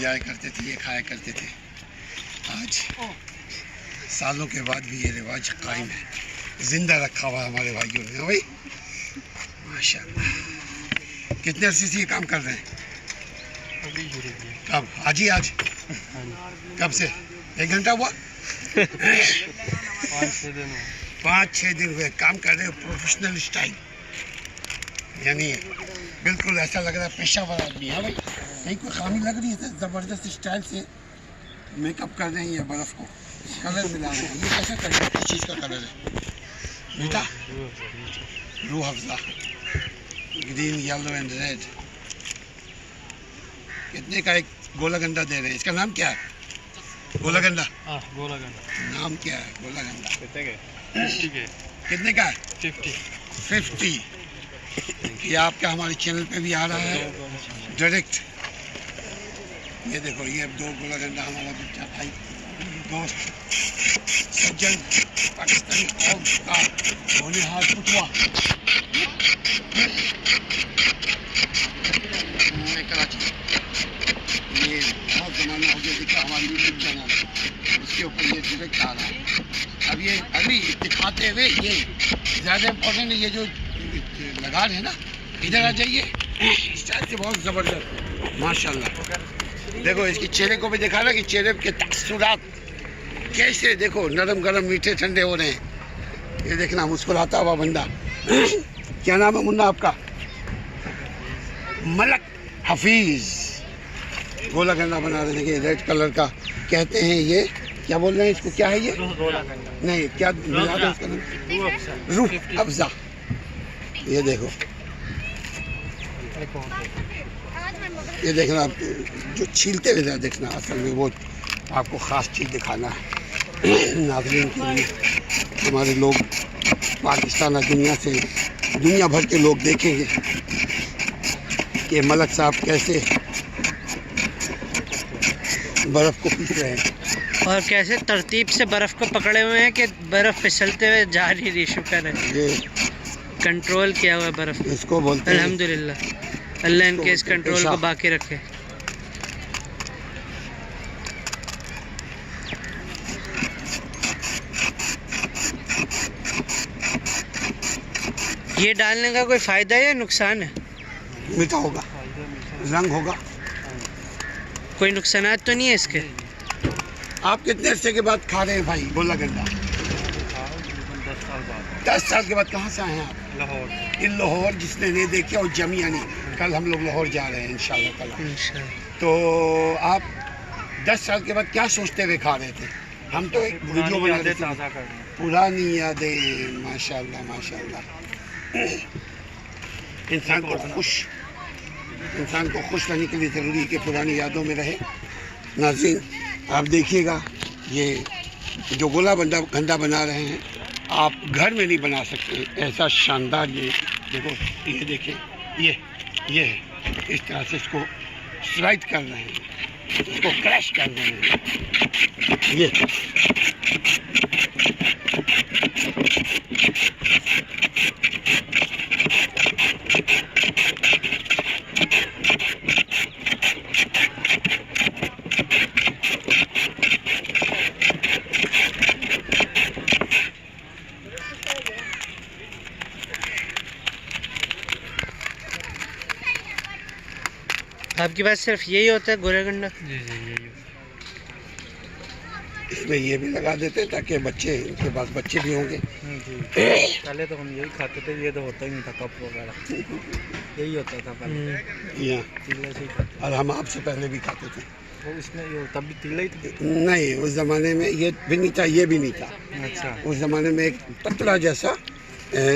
जाया करते थे, ये खाया करते थे। आज सालों के बाद भी ये रिवाज कायम है, जिंदा रखा हुआ हमारे भाइयों ने। भाई माशाल्लाह। कितने अरसे से ये काम कर रहे हैं? कब? आज ही आज? कब से? 1 घंटा हुआ? 5-6 दिन हुए काम कर रहे हो, प्रोफेशनल स्टाइल, यानी बिल्कुल ऐसा लग रहा है पेशावर आदमी है। भाई कहीं कोई खामी लग रही है तो ज़बरदस्त स्टाइल से मेकअप कर रहे हैं। ये बर्फ़ को कलर मिला रहे हैं। ये कैसे कर रहे हैं? किस चीज़ का कलर है? मीठा, Rooh Afza, green, yellow and red. कितने का एक गोला गंडा दे रहे हैं? इसका नाम क्या है? गोला गंडा? गोला गंडा नाम क्या है? गोला गंडा। कितने का है? 50। ये आपका हमारे चैनल पे भी आ रहा है डायरेक्ट। ये देखो, ये 2 गोला गंडा हमारा बच्चा भाई दोस्त सज्जन पाकिस्तानी कौम का होने हाथ पुतवा कराची। ये बहुत ज़माना हो गया दिखा हमारे यूट्यूब चैनल, उसके ऊपर ये डायरेक्ट आ रहा है। अब ये अभी दिखाते हुए ये ज़्यादा इम्पोर्टेंट है। ये जो लगान है ना, इधर आ जाइए, स्टाइल से बहुत ज़बरदस्त माशाल्लाह। देखो इसकी चेहरे को भी देखा ना कि चेहरे के तस्वीरात कैसे, देखो नरम गरम मीठे ठंडे हो रहे हैं। ये देखना मुस्कुराता हुआ बंदा। क्या नाम है मुन्ना आपका? मलक हफीज़। गोला गंडा बना रहे, देखिए रेड कलर का कहते हैं। ये क्या बोल रहे हैं इसको? क्या है ये? नहीं, क्या मिला दो इसका नाम? रूह अफ़ज़ा। ये देखो, ये देखना, आप जो छीलते हुए देखना, असल में वो आपको ख़ास चीज़ दिखाना है नाज़रीन के लिए। हमारे लोग पाकिस्तान और दुनिया भर के लोग देखेंगे कि मलक साहब कैसे बर्फ़ को पीस रहे हैं और कैसे तरतीब से बर्फ़ को पकड़े हुए हैं कि बर्फ़ फिसलते हुए जा नहीं रही। शुक्र है, ये कंट्रोल किया हुआ है बर्फ़। इसको बोलते हैं अल्हम्दुलिल्लाह, अल्लाह इनके इस कंट्रोल को बाकी रखे। ये डालने का कोई फ़ायदा है या नुकसान है? मीठा होगा, रंग होगा, कोई नुकसानात तो नहीं है इसके? आप कितने अरसे के बाद खा रहे हैं भाई गोला गंडा? 10 साल के बाद। कहाँ से आए हैं आप? लाहौर। ये लाहौर जिसने नहीं देखा और जमियानी, कल हम लोग लाहौर जा रहे हैं इंशाल्लाह ताला। तो आप 10 साल के बाद क्या सोचते हुए खा रहे थे? हम तो एक वीडियो बना रहे थे, पुरानी यादें। माशाल्लाह माशाल्लाह। इंसान को खुश रहने के लिए ज़रूरी है कि पुरानी यादों में रहे। नाज़रीन आप देखिएगा, ये जो गोला गंडा बना रहे हैं आप घर में नहीं बना सकते ऐसा शानदार। ये देखो, ये देखें, ये है, इस तरह से इसको स्लाइड कर रहे हैं, इसको क्रैश कर रहे हैं। ये आपके पास सिर्फ यही होता है गोला गंडा? जी यही। इसमें ये भी लगा देते हैं ताकि बच्चे, इनके पास बच्चे भी होंगे। पहले तो हम यही खाते थे, ये तो होता ही नहीं था कप वगैरह, यही होता था पहले। तीले से ही खाते। और हम आपसे पहले भी खाते थे। वो इसमें ये तब भी तीला ही था? नहीं, उस ज़माने में ये भी नहीं था, ये भी नहीं था। अच्छा। उस ज़माने में एक पतला जैसा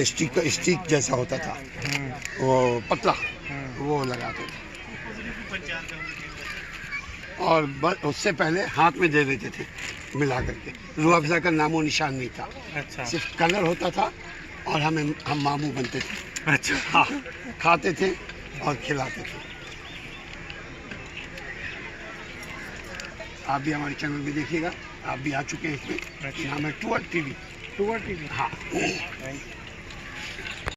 स्टिक जैसा होता था, वो पतला, वो लगाते थे। और बस उससे पहले हाथ में दे देते थे मिला करके। रूह अफ़ज़ा का नामो निशान नहीं था। अच्छा। सिर्फ कलर होता था और हम मामू बनते थे। अच्छा। हाँ, खाते थे और खिलाते थे। आप भी हमारे चैनल में देखिएगा, आप भी आ चुके हैं इसमें। नाम है टूअर टीवी। टूअर टीवी। हाँ।